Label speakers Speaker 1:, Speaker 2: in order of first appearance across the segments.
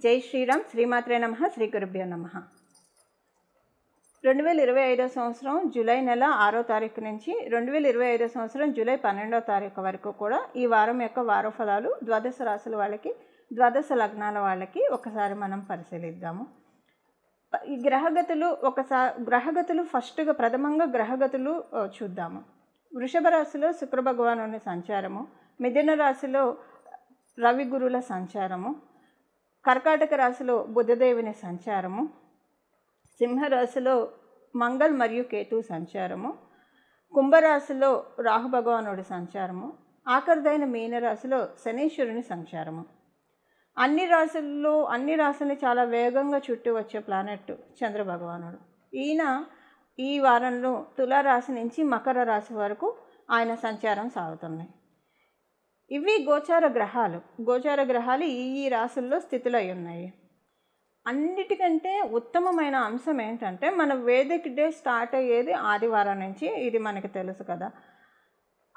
Speaker 1: జై శ్రీరామ్. శ్రీమాత్రే నమః. శ్రీ గురుభ్యో నమః. 2025 సంవత్సరం జూలై నెల 6వ తారీఖు నుంచి 2025 సంవత్సరం జూలై 12వ తారీఖు వరకు కూడా ఈ వారం యొక్క వార ఫలాలు ద్వాదశ రాశుల వాళ్ళకి, ద్వాదశ లగ్నాల వాళ్ళకి ఒకసారి మనం పరిశీలిద్దాము. ఈ గ్రహగతులు ఫస్ట్గా ప్రథమంగా గ్రహగతులు చూద్దాము. వృషభ రాశిలో శుక్ర భగవానుని సంచారము, మిథున రాశిలో రవి గురుల సంచారము, కర్కాటక రాశిలో బుధదేవుని సంచారము, సింహరాశిలో మంగళ్ మరియు కేతు సంచారము, కుంభరాశిలో రాహు భగవానుడి సంచారము, ఆఖరిదైన మీనరాశిలో శనీశ్వరుని సంచారము. అన్ని రాశుల్ని చాలా వేగంగా చుట్టూ వచ్చే ప్లానెట్ చంద్ర భగవానుడు. ఈయన ఈ వారంలో తులారాశి నుంచి మకర రాశి వరకు ఆయన సంచారం సాగుతున్నాయి. ఇవి గోచార గ్రహాలు ఈ రాశుల్లో స్థితులై ఉన్నాయి. అన్నిటికంటే ఉత్తమమైన అంశం ఏంటంటే మన వేదిక్ డే స్టార్ట్ అయ్యేది ఆదివారం నుంచి. ఇది మనకి తెలుసు కదా.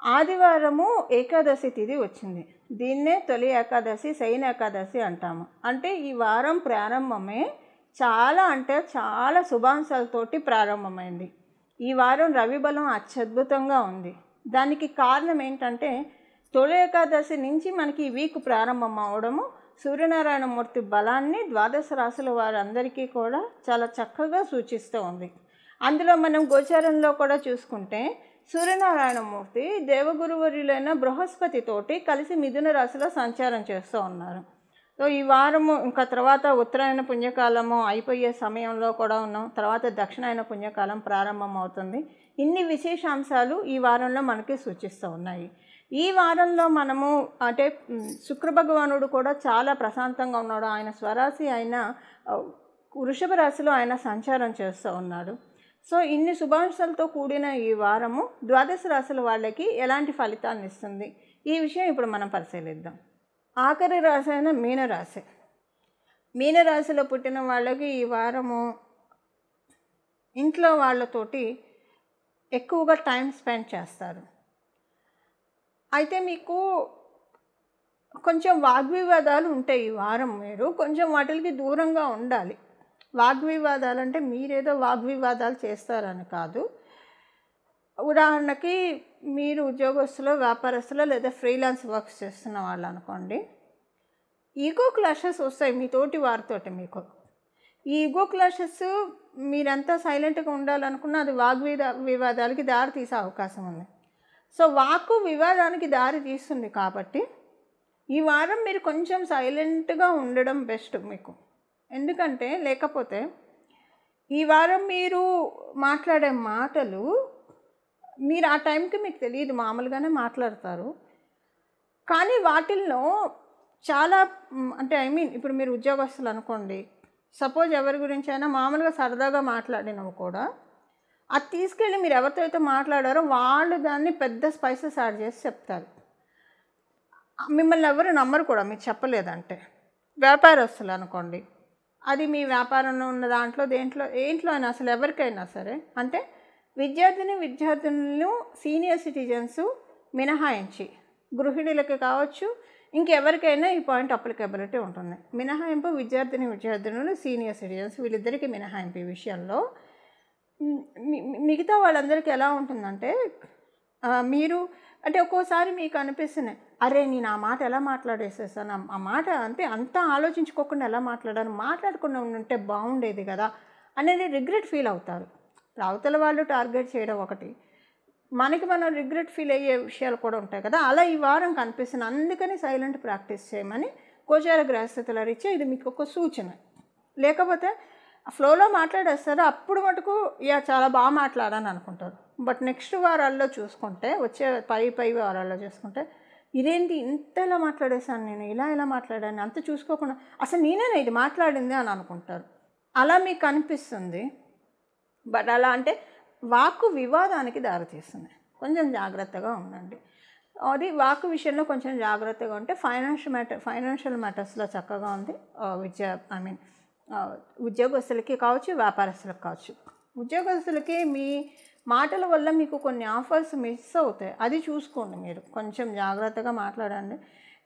Speaker 1: ఆదివారము ఏకాదశి తిథి వచ్చింది. దీన్నే తొలి ఏకాదశి, శయన ఏకాదశి అంటాము. అంటే ఈ వారం ప్రారంభమే చాలా శుభాంశాలతోటి ప్రారంభమైంది. ఈ వారం రవి బలం అత్యద్భుతంగా ఉంది. దానికి కారణం ఏంటంటే తొలి ఏకాదశి నుంచి మనకి ఈ వీక్ ప్రారంభం అవడము, సూర్యనారాయణమూర్తి బలాన్ని ద్వాదశ రాశుల వారందరికీ కూడా చాలా చక్కగా సూచిస్తూ ఉంది. అందులో మనం గోచారంలో కూడా చూసుకుంటే సూర్యనారాయణమూర్తి దేవగురువర్యులైన బృహస్పతితోటి కలిసి మిథున రాశిలో సంచారం చేస్తూ ఉన్నారు. సో ఈ వారము ఇంకా తర్వాత ఉత్తరాయణ పుణ్యకాలము అయిపోయే సమయంలో కూడా ఉన్నాం. తర్వాత దక్షిణాయన పుణ్యకాలం ప్రారంభం అవుతుంది. ఇన్ని విశేషాంశాలు ఈ వారంలో మనకి సూచిస్తూ ఉన్నాయి. ఈ వారంలో మనము అంటే శుక్ర భగవానుడు కూడా చాలా ప్రశాంతంగా ఉన్నాడు. ఆయన స్వరాశి అయిన వృషభ రాశిలో ఆయన సంచారం చేస్తూ ఉన్నాడు. సో ఇన్ని శుభాంశాలతో కూడిన ఈ వారము ద్వాదశ రాశుల వాళ్ళకి ఎలాంటి ఫలితాన్ని ఇస్తుంది, ఈ విషయం ఇప్పుడు మనం పరిశీలిద్దాం. ఆఖరి రాశి అయిన మీనరాశిలో పుట్టిన వాళ్ళకి ఈ వారము ఇంట్లో వాళ్ళతోటి ఎక్కువగా టైం స్పెండ్ చేస్తారు. అయితే మీకు కొంచెం వాగ్వివాదాలు ఉంటాయి. ఈ వారం మీరు కొంచెం వాటికి దూరంగా ఉండాలి. వాగ్వివాదాలు అంటే మీరేదో వాగ్వివాదాలు చేస్తారని కాదు. ఉదాహరణకి మీరు ఉద్యోగస్తులో, వ్యాపారస్తులో లేదా ఫ్రీలాన్స్ వర్క్స్ చేస్తున్న వాళ్ళు అనుకోండి. ఈగో క్లాషెస్ వస్తాయి మీ తోటి వారితోటి. మీకు ఈ ఈగో క్లాషెస్ మీరంతా సైలెంట్గా ఉండాలనుకున్నా అది వివాదాలకి దారి తీసే అవకాశం ఉంది. సో వాక్కు వివాదానికి దారి తీస్తుంది. కాబట్టి ఈ వారం మీరు కొంచెం సైలెంట్గా ఉండడం బెస్ట్ మీకు. ఎందుకంటే లేకపోతే ఈ వారం మీరు మాట్లాడే మాటలు మీరు ఆ టైంకి మీకు తెలియదు, మామూలుగానే మాట్లాడతారు. కానీ వాటిల్లో చాలా అంటే ఇప్పుడు మీరు ఉద్యోగస్తులు అనుకోండి. సపోజ్ ఎవరి గురించి అయినా మామూలుగా సరదాగా మాట్లాడినవి కూడా అది తీసుకెళ్ళి మీరు ఎవరితో అయితే మాట్లాడారో వాళ్ళు దాన్ని పెద్ద స్పైసెస్ యాడ్ చేసి చెప్తారు. మిమ్మల్ని ఎవరు నమ్మరు కూడా మీరు చెప్పలేదంటే. వ్యాపారస్తులు అనుకోండి, అది మీ వ్యాపారంలో ఉన్న దాంట్లో ఏంట్లో అయినా అసలు ఎవరికైనా సరే, అంటే విద్యార్థులను సీనియర్ సిటిజన్స్ మినహాయించి గృహిణులకి కావచ్చు, ఇంకెవరికైనా ఈ పాయింట్ అప్లికబిలిటీ ఉంటుంది. మినహాయింపు విద్యార్థులు సీనియర్ సిటిజన్స్ వీళ్ళిద్దరికీ మినహాయింపు. ఈ విషయంలో మిగతా వాళ్ళందరికీ ఎలా ఉంటుందంటే మీరు అంటే ఒక్కోసారి మీకు అనిపిస్తుంది, అరే నేను ఆ మాట ఎలా మాట్లాడేసేసాను, ఆ మాట అంటే అంతా ఆలోచించుకోకుండా ఎలా మాట్లాడకుండా ఉంటే బాగుండేది కదా అనేది రిగ్రెట్ ఫీల్ అవుతారు. అవతల వాళ్ళు టార్గెట్ చేయడం ఒకటి, మనం రిగ్రెట్ ఫీల్ అయ్యే విషయాలు కూడా ఉంటాయి కదా. అలా ఈ వారం కనిపిస్తుంది. అందుకని సైలెంట్ ప్రాక్టీస్ చేయమని గోచార గ్రహస్థితుల రీత్యా ఇది మీకు ఒక సూచన. లేకపోతే ఫ్లోలో మాట్లాడేస్తారు, అప్పుడు మటుకు చాలా బాగా మాట్లాడాలని అనుకుంటారు. బట్ నెక్స్ట్ వారాల్లో చూసుకుంటే, వచ్చే పై వారాల్లో చూసుకుంటే, ఇదేంటి ఇంత ఇలా మాట్లాడేశాను, నేను ఇలా మాట్లాడాను, అంత చూసుకోకుండా అసలు నేనేనా ఇది మాట్లాడింది అని అనుకుంటారు. అలా మీకు అనిపిస్తుంది. బట్ అలా అంటే వాక్కు వివాదానికి దారితీస్తుంది. కొంచెం జాగ్రత్తగా ఉండండి. అది వాక్కు విషయంలో కొంచెం జాగ్రత్తగా ఉంటే ఫైనాన్షియల్ మ్యాటర్స్లో చక్కగా ఉంది. ఉద్యోగస్తులకి కావచ్చు, వ్యాపారస్తులకు కావచ్చు. ఉద్యోగస్తులకి మీ మాటల వల్ల మీకు కొన్ని ఆఫర్స్ మిస్ అవుతాయి. అది చూసుకోండి. మీరు కొంచెం జాగ్రత్తగా మాట్లాడండి.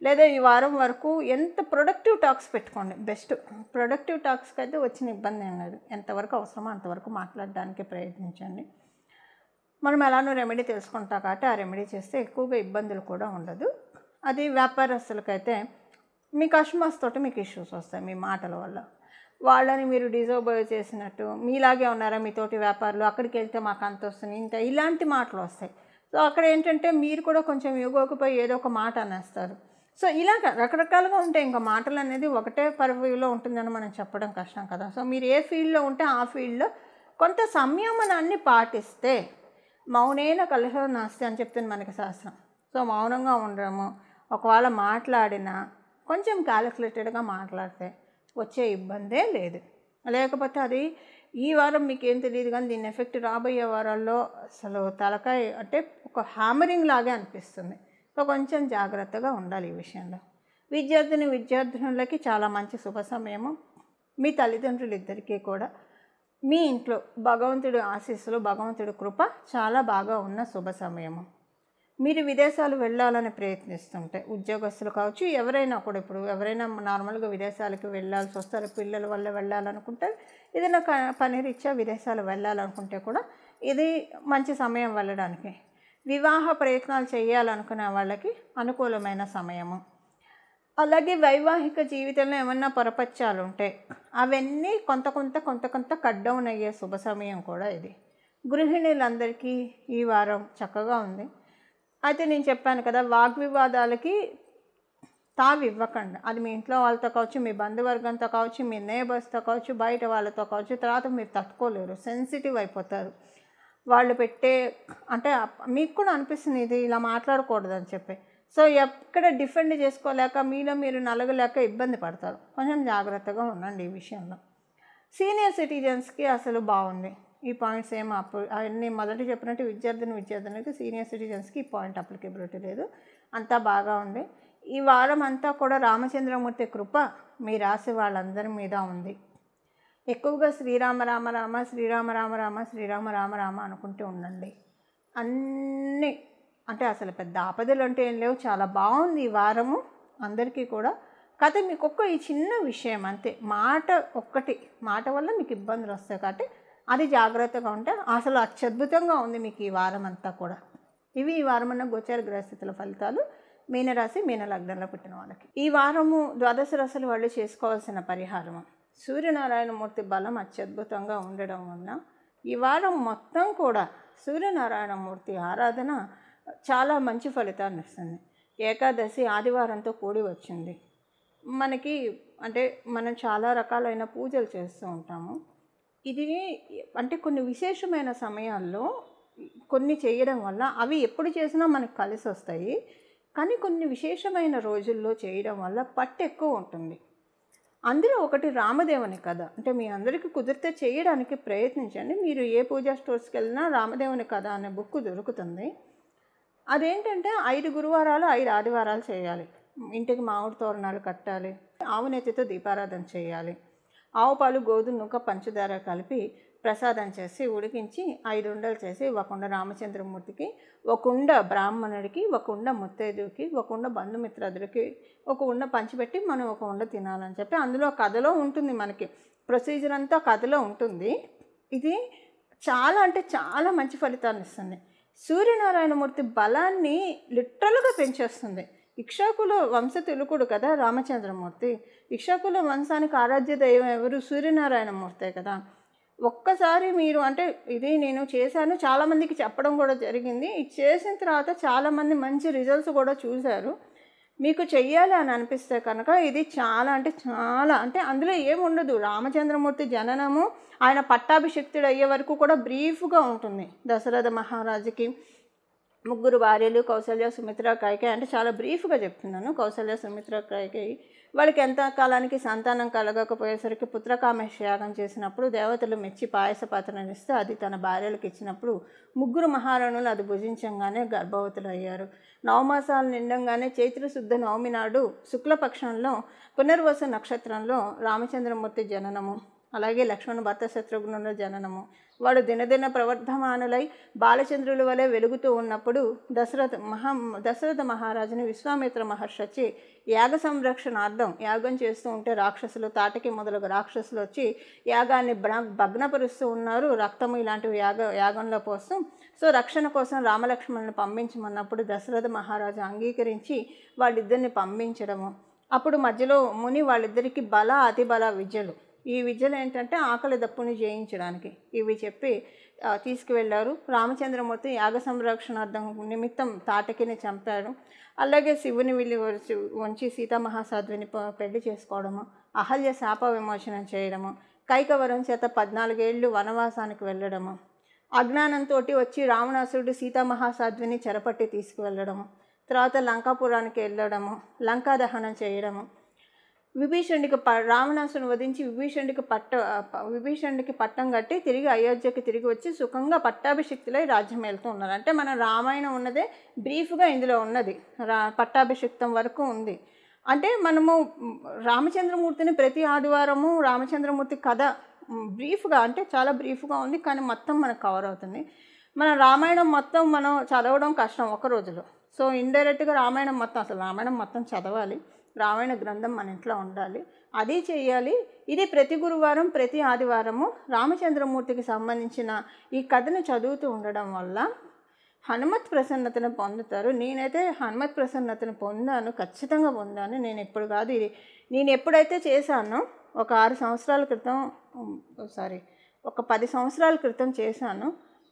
Speaker 1: లేదా ఈ వారం వరకు ఎంత ప్రొడక్టివ్ టాక్స్ పెట్టుకోండి. బెస్ట్ ప్రొడక్టివ్ టాక్స్కి అయితే వచ్చిన ఇబ్బంది ఏం లేదు. ఎంతవరకు అవసరమో అంతవరకు మాట్లాడడానికి ప్రయత్నించండి. మనం ఎలానో రెమెడీ తెలుసుకుంటాం కాబట్టి ఆ రెమెడీ చేస్తే ఎక్కువగా ఇబ్బందులు కూడా ఉండదు. అది వ్యాపారస్తులకైతే మీ కస్టమర్స్ తోటి మీకు ఇష్యూస్ వస్తాయి మీ మాటల వల్ల. వాళ్ళని మీరు డిజోబర్వ్ చేసినట్టు, మీలాగే ఉన్నారా మీతోటి వ్యాపారులు, అక్కడికి వెళ్తే మాకు అంత వస్తుంది ఇంత, ఇలాంటి మాటలు వస్తాయి. సో అక్కడ ఏంటంటే మీరు కూడా కొంచెం యుగోకపోయి ఏదో ఒక మాట అనేస్తారు. సో ఇలాగ రకరకాలుగా ఉంటాయి. ఇంకా మాటలు అనేది ఒకటే పరివ్యూలో ఉంటుందని మనం చెప్పడం కష్టం కదా. సో మీరు ఏ ఫీల్డ్లో ఉంటే ఆ ఫీల్డ్లో కొంత సంయమనాన్ని పాటిస్తే మౌనేన కలహో నాస్తి అని చెప్తుంది మనకి శాస్త్రం. సో మౌనంగా ఉండడము, ఒకవేళ మాట్లాడినా కొంచెం క్యాలిక్యులేటెడ్గా మాట్లాడితే వచ్చే ఇబ్బందే లేదు. లేకపోతే అది ఈ వారం మీకు ఏం తెలియదు కానీ దీని ఎఫెక్ట్ రాబోయే వారాల్లో అసలు తలకాయ అంటే ఒక హ్యామరింగ్ లాగే అనిపిస్తుంది. సో కొంచెం జాగ్రత్తగా ఉండాలి ఈ విషయంలో. విద్యార్థులకి చాలా మంచి శుభ సమయము. మీ తల్లిదండ్రులు ఇద్దరికీ కూడా మీ ఇంట్లో భగవంతుడి ఆశీస్సులు, భగవంతుడి కృప చాలా బాగా ఉన్న శుభ సమయము. మీరు విదేశాలు వెళ్ళాలని ప్రయత్నిస్తుంటే ఉద్యోగస్తులు కావచ్చు, ఎవరైనా కూడా, ఇప్పుడు ఎవరైనా నార్మల్గా విదేశాలకు వెళ్ళాల్సి వస్తారు, పిల్లల వల్ల వెళ్ళాలనుకుంటే, ఏదైనా పని రీత్యా విదేశాలు వెళ్ళాలనుకుంటే కూడా ఇది మంచి సమయం వెళ్ళడానికి. వివాహ ప్రయత్నాలు చేయాలనుకునే వాళ్ళకి అనుకూలమైన సమయము. అలాగే వైవాహిక జీవితంలో ఏమన్నా పొరపచ్చాలు ఉంటే అవన్నీ కొంత కట్ డౌన్ అయ్యే శుభ సమయం కూడా ఇది. గృహిణులందరికీ ఈ వారం చక్కగా ఉంది. అయితే నేను చెప్పాను కదా, వాగ్వివాదాలకి తావివ్వకండి. అది మీ ఇంట్లో వాళ్ళతో కావచ్చు, మీ బంధువర్గంతో కావచ్చు, మీ నేబర్స్తో కావచ్చు, బయట వాళ్ళతో కావచ్చు. తర్వాత మీరు తట్టుకోలేరు, సెన్సిటివ్ అయిపోతారు. వాళ్ళు పెట్టే అంటే మీకు కూడా అనిపిస్తుంది ఇది ఇలా మాట్లాడకూడదని చెప్పి. సో ఎక్కడ డిఫెండ్ చేసుకోలేక మీలో మీరు నలగలేక ఇబ్బంది పడతారు. కొంచెం జాగ్రత్తగా ఉండండి ఈ విషయంలో. సీనియర్ సిటిజన్స్కి అసలు బాగుంది. ఈ పాయింట్స్ ఏమో అవన్నీ మొదటి చెప్పినట్టు విద్యార్థులకి సీనియర్ సిటిజన్స్కి ఈ పాయింట్ అప్లికేబిలిటీ లేదు. అంతా బాగా ఉంది. ఈ వారం అంతా కూడా రామచంద్రమూర్తి కృప మీ రాశి వాళ్ళందరి మీద ఉంది. ఎక్కువగా శ్రీరామ రామ రామ, శ్రీరామ రామ రామ, శ్రీరామ రామ రామ అనుకుంటూ ఉండండి. అన్నీ అంటే అసలు పెద్ద ఆపదలు అంటే ఏం లేవు. చాలా బాగుంది ఈ వారము అందరికీ కూడా. కాకపోతే మీకు ఈ చిన్న విషయం అంతే, మాట వల్ల మీకు ఇబ్బందులు వస్తాయి కాబట్టి అది జాగ్రత్తగా ఉంటే అసలు అత్యద్భుతంగా ఉంది మీకు ఈ వారం అంతా కూడా. ఇవి ఈ వారం ఉన్న గోచార గ్రహస్థితుల ఫలితాలు మీనరాశి, మీన లగ్నంలో పుట్టిన వాళ్ళకి. ఈ వారము ద్వాదశ రాశుల వాళ్ళు చేసుకోవాల్సిన పరిహారము, సూర్యనారాయణమూర్తి బలం అత్యద్భుతంగా ఉండడం వలన ఈ వారం మొత్తం కూడా సూర్యనారాయణమూర్తి ఆరాధన చాలా మంచి ఫలితాన్ని ఇస్తుంది. ఏకాదశి ఆదివారంతో కూడి వచ్చింది మనకి. అంటే మనం చాలా రకాలైన పూజలు చేస్తూ ఉంటాము. ఇది అంటే కొన్ని విశేషమైన సమయాల్లో కొన్ని చేయడం వల్ల అవి ఎప్పుడు చేసినా మనకు కలిసి వస్తాయి. కానీ కొన్ని విశేషమైన రోజుల్లో చేయడం వల్ల పట్టు ఎక్కువ ఉంటుంది. అందులో ఒకటి రామదేవుని కథ. అంటే మీ అందరికీ కుదిరితే చేయడానికి ప్రయత్నించండి. మీరు ఏ పూజా స్టోర్స్కి వెళ్ళినా రామదేవుని కథ అనే బుక్ దొరుకుతుంది. అదేంటంటే 5 గురువారాలు 5 ఆదివారాలు చేయాలి. ఇంటికి మామిడి తోరణాలు కట్టాలి, ఆవు నెత్తితో దీపారాధన చేయాలి, ఆవు పాలు, గోధుమ నూక, పంచదార కలిపి ప్రసాదం చేసి ఉడికించి 5 ఉండలు చేసి ఒక కుండ రామచంద్రమూర్తికి, ఒక కుండ బ్రాహ్మణుడికి, ఒక కుండ ముత్తైదుకి, ఒక కుండ బంధుమిత్రాదులకి, ఒక కుండ పంచిపెట్టి మనం ఒక కుండ తినాలని చెప్పి అందులో కథలో ఉంటుంది. మనకి ప్రొసీజర్ అంతా కథలో ఉంటుంది. ఇది చాలా అంటే చాలా మంచి ఫలితాన్ని ఇస్తుంది. సూర్యనారాయణమూర్తి బలాన్ని లిటరల్గా పెంచేస్తుంది. ఇక్ష్వాకుల వంశ తిలకుడు కదా రామచంద్రమూర్తి. ఇక్ష్వాకుల వంశానికి ఆరాధ్య దైవం ఎవరు? సూర్యనారాయణమూర్తే కదా. ఒక్కసారి మీరు అంటే ఇది నేను చేశాను, చాలామందికి చెప్పడం కూడా జరిగింది. ఇది చేసిన తర్వాత చాలామంది మంచి రిజల్ట్స్ కూడా చూశారు. మీకు చెయ్యాలి అని అనిపిస్తే కనుక ఇది చాలా అంటే అందులో ఏముండదు. రామచంద్రమూర్తి జననము, ఆయన పట్టాభిషిక్తుడు అయ్యే వరకు కూడా బ్రీఫ్గా ఉంటుంది. దశరథ మహారాజుకి 3 భార్యలు, కౌసల్య, సుమిత్ర, కైకేయి, అంటే చాలా బ్రీఫ్గా చెప్తున్నాను. కౌసల్య, సుమిత్ర, కైకేయి వాళ్ళకి ఎంత కాలానికి సంతానం కలగకపోయేసరికి పుత్రకామేష్టి యాగం చేసినప్పుడు దేవతలు మెచ్చి పాయస పాత్రను ఇస్తే అది తన భార్యలకు ఇచ్చినప్పుడు 3 మహారాణులు అది భుజించంగానే గర్భవతులు అయ్యారు. 9 మాసాలు నిండంగానే చైత్రశుద్ధ నవమి నాడు శుక్లపక్షంలో పునర్వసు నక్షత్రంలో రామచంద్రమూర్తి జననము. అలాగే లక్ష్మణ భర్త శత్రుఘ్నుల జననము. వాడు దినదిన ప్రవర్ధమానులై బాలచంద్రుల వలె వెలుగుతూ ఉన్నప్పుడు దశరథ మహారాజుని విశ్వామిత్ర మహర్షి వచ్చి యాగ సంరక్షణార్థం యాగం చేస్తూ ఉంటే రాక్షసులు, తాటకి మొదలగు రాక్షసులు వచ్చి యాగాన్ని భగ్నపరుస్తూ ఉన్నారు. రక్తము ఇలాంటివి యాగంలో పోస్తూ. సో రక్షణ కోసం రామలక్ష్మణుని పంపించమన్నప్పుడు దశరథ మహారాజు అంగీకరించి వాళ్ళిద్దరిని పంపించడము. అప్పుడు మధ్యలో ముని వాళ్ళిద్దరికీ బల అతిబల విద్యలు, ఈ విద్యలు ఏంటంటే ఆకలి దప్పుని జయించడానికి ఇవి చెప్పి తీసుకువెళ్ళారు. రామచంద్రమూర్తి యాగ సంరక్షణార్థం నిమిత్తం తాటకిని చంపారు. అలాగే శివుని విల్లి వంచి సీతామహాసాధ్విని పెళ్లి చేసుకోవడము, అహల్య శాప విమోచనం చేయడము, కైకవరం చేత 14 ఏళ్ళు వనవాసానికి వెళ్ళడము, అజ్ఞానంతో వచ్చి రావణాసురుడు సీతామహాసాధ్విని చెరపట్టి తీసుకువెళ్ళడము, తర్వాత లంకాపురానికి వెళ్ళడము, లంకా దహనం చేయడము, విభీషణుడికి రావణాసుని వధించి విభీషణుడికి పట్టం కట్టి తిరిగి అయోధ్యకి తిరిగి వచ్చి సుఖంగా పట్టాభిషిక్తులై రాజ్యం వెళ్తూ ఉన్నారు. అంటే మన రామాయణం ఉన్నదే బ్రీఫ్గా ఇందులో ఉన్నది, పట్టాభిషిక్తం వరకు ఉంది. అంటే మనము రామచంద్రమూర్తిని ప్రతి ఆదివారము రామచంద్రమూర్తి కథ బ్రీఫ్గా, అంటే చాలా బ్రీఫ్గా ఉంది కానీ మొత్తం మనకు కవర్ అవుతుంది. మన రామాయణం మొత్తం మనం చదవడం కష్టం ఒక రోజులో. సో ఇండైరెక్ట్గా రామాయణం మొత్తం, అసలు రామాయణం మొత్తం చదవాలి, రామాయణ గ్రంథం మన ఇంట్లో ఉండాలి, అది చేయాలి. ఇది ప్రతి గురువారం ప్రతి ఆదివారము రామచంద్రమూర్తికి సంబంధించిన ఈ కథను చదువుతూ ఉండడం వల్ల హనుమత్ ప్రసన్నతను పొందుతారు. నేనైతే హనుమత్ ప్రసన్నతను పొందాను, ఖచ్చితంగా పొందాను. నేను ఎప్పుడు కాదు, ఇది నేను ఎప్పుడైతే చేశానో ఒక 6 సంవత్సరాల క్రితం, ఒక 10 సంవత్సరాల క్రితం చేశాను.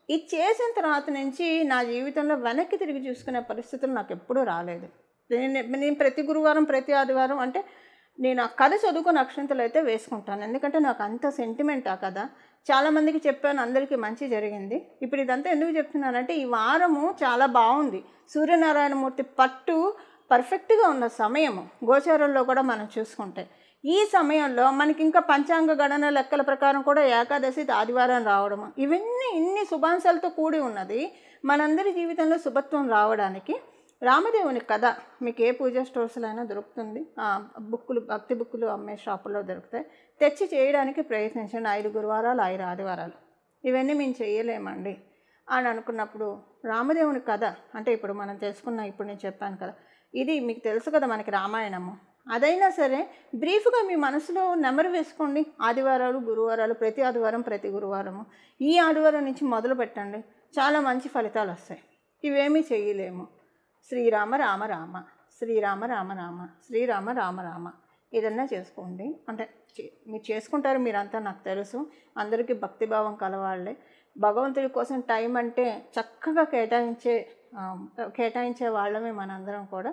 Speaker 1: ఇది చేసిన తర్వాత నుంచి నా జీవితంలో వెనక్కి తిరిగి చూసుకునే పరిస్థితులు నాకు ఎప్పుడూ రాలేదు. నేను ప్రతి గురువారం ప్రతి ఆదివారం అంటే నేను ఆ కథ చదువుకుని అక్షంతలు అయితే వేసుకుంటాను, ఎందుకంటే నాకు అంత సెంటిమెంట్ ఆ కథ. చాలామందికి చెప్పాను, అందరికీ మంచి జరిగింది. ఇప్పుడు ఇదంతా ఎందుకు చెప్తున్నానంటే ఈ వారము చాలా బాగుంది. సూర్యనారాయణమూర్తి పట్టు పర్ఫెక్ట్గా ఉన్న సమయము గోచారంలో కూడా మనం చూసుకుంటే ఈ సమయంలో మనకి ఇంకా పంచాంగ గణన లెక్కల ప్రకారం కూడా ఏకాదశి ఆదివారం రావడము, ఇవన్నీ ఇన్ని శుభాంశాలతో కూడి ఉన్నది. మనందరి జీవితంలో శుభత్వం రావడానికి రామదేవుని కథ మీకు ఏ పూజా స్టోర్స్లో అయినా దొరుకుతుంది, భక్తి బుక్కులు అమ్మే షాపుల్లో దొరుకుతాయి, తెచ్చి చేయడానికి ప్రయత్నించండి. 5 గురువారాలు 5 ఆదివారాలు ఇవన్నీ మేము చేయలేమండి అని అనుకున్నప్పుడు రామదేవుని కథ అంటే ఇప్పుడు మనం తెలుసుకున్న, ఇప్పుడు నేను చెప్పాను కదా, ఇది మీకు తెలుసు కదా మనకి రామాయణము, అదైనా సరే బ్రీఫ్గా మీ మనసులో నెమరు వేసుకోండి. ఆదివారాలు గురువారాలు, ప్రతి ఆదివారం ప్రతి గురువారము, ఈ ఆదివారం నుంచి మొదలు పెట్టండి, చాలా మంచి ఫలితాలు వస్తాయి. ఇవేమీ చేయలేము. శ్రీరామ రామ రామ, శ్రీరామ రామ రామ, శ్రీరామ రామ రామ, ఏదన్నా చేసుకోండి. అంటే మీరు చేసుకుంటారు, మీరంతా నాకు తెలుసు, అందరికీ భక్తిభావం కలవాళ్ళే. భగవంతుడి కోసం టైం అంటే చక్కగా కేటాయించే వాళ్ళమే మనందరం కూడా.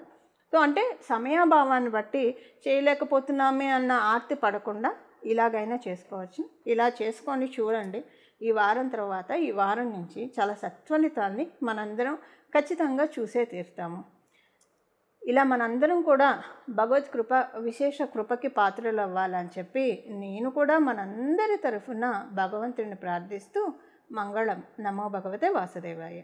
Speaker 1: సో అంటే సమయాభావాన్ని బట్టి చేయలేకపోతున్నామే అన్న ఆర్తి పడకుండా ఇలాగైనా చేసుకోవచ్చు. ఇలా చేసుకొని చూడండి. ఈ వారం తర్వాత, ఈ వారం నుంచి చాలా సత్ఫలితాల్ని మనందరం ఖచ్చితంగా చూసే తీరుతాము. ఇలా మనందరం కూడా భగవత్ కృప, విశేష కృపకి పాత్రలు అవ్వాలని చెప్పి నేను కూడా మనందరి తరఫున భగవంతుడిని ప్రార్థిస్తూ మంగళం. నమో భగవతే వాసుదేవాయ.